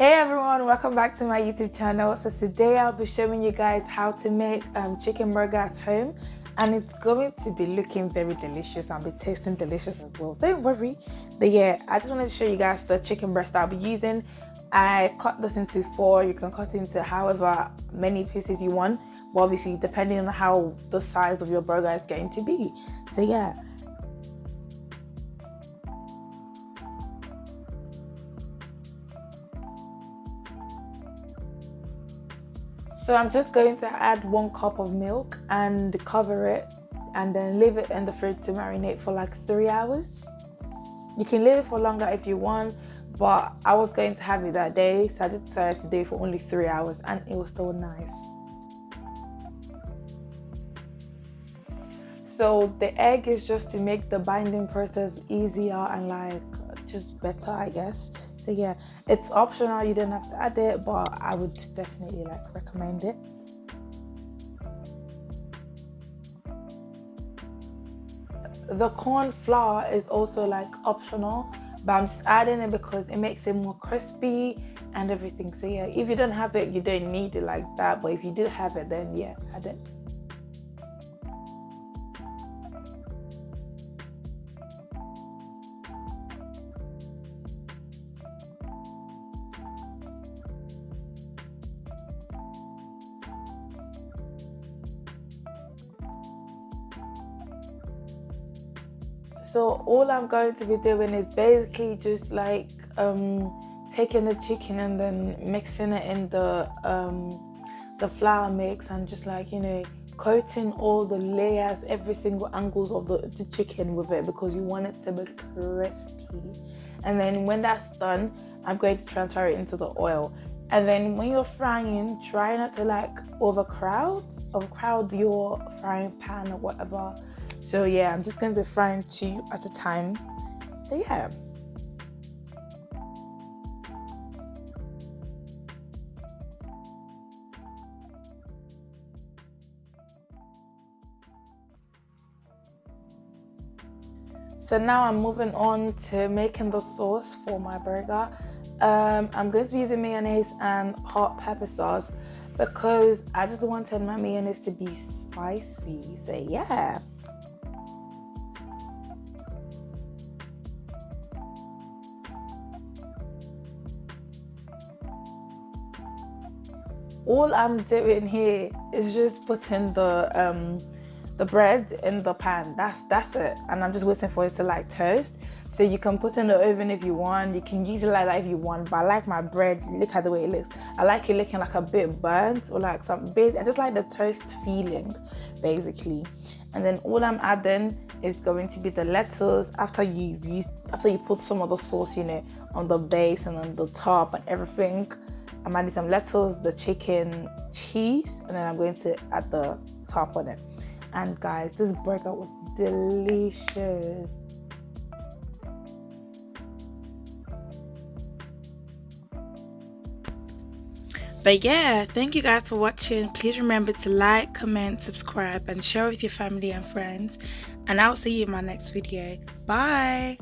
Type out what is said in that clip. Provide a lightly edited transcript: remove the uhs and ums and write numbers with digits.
Hey everyone, welcome back to my YouTube channel. So today I'll be showing you guys how to make chicken burger at home, and it's going to be looking very delicious and be tasting delicious as well. Don't worry. But yeah, I just wanted to show you guys the chicken breast I'll be using. I cut this into 4. You can cut it into however many pieces you want, but obviously depending on how the size of your burger is going to be. So yeah. So I'm just going to add 1 cup of milk and cover it and then leave it in the fridge to marinate for like 3 hours. You can leave it for longer if you want, but I was going to have it that day, so I just decided to do it for only 3 hours and it was still nice. So the egg is just to make the binding process easier and like just better, I guess. So yeah, it's optional, you don't have to add it, but I would definitely like recommend it. The corn flour is also like optional, but I'm just adding it because it makes it more crispy and everything. So yeah, if you don't have it, you don't need it like that, but if you do have it, then yeah, add it. So all I'm going to be doing is basically just like taking the chicken and then mixing it in the flour mix and just like, you know, coating all the layers, every single angles of the chicken with it because you want it to be crispy. And then when that's done, I'm going to transfer it into the oil. And then when you're frying, try not to like overcrowd your frying pan or whatever. So yeah, I'm just going to be frying 2 at a time. So yeah. So now I'm moving on to making the sauce for my burger. I'm going to be using mayonnaise and hot pepper sauce because I just wanted my mayonnaise to be spicy. So yeah. All I'm doing here is just putting the bread in the pan. That's it, and I'm just waiting for it to like toast. So you can put it in the oven if you want. You can use it like that if you want. But I like my bread. Look at the way it looks. I like it looking like a bit burnt or like some bit. I just like the toast feeling, basically. And then all I'm adding is going to be the lettuce after you put some of the sauce, you know, on the base and on the top and everything. I'm adding some lettuce, the chicken, cheese, and then I'm going to add the top on it. And guys, this burger was delicious. But yeah, thank you guys for watching. Please remember to like, comment, subscribe, and share with your family and friends. And I'll see you in my next video. Bye!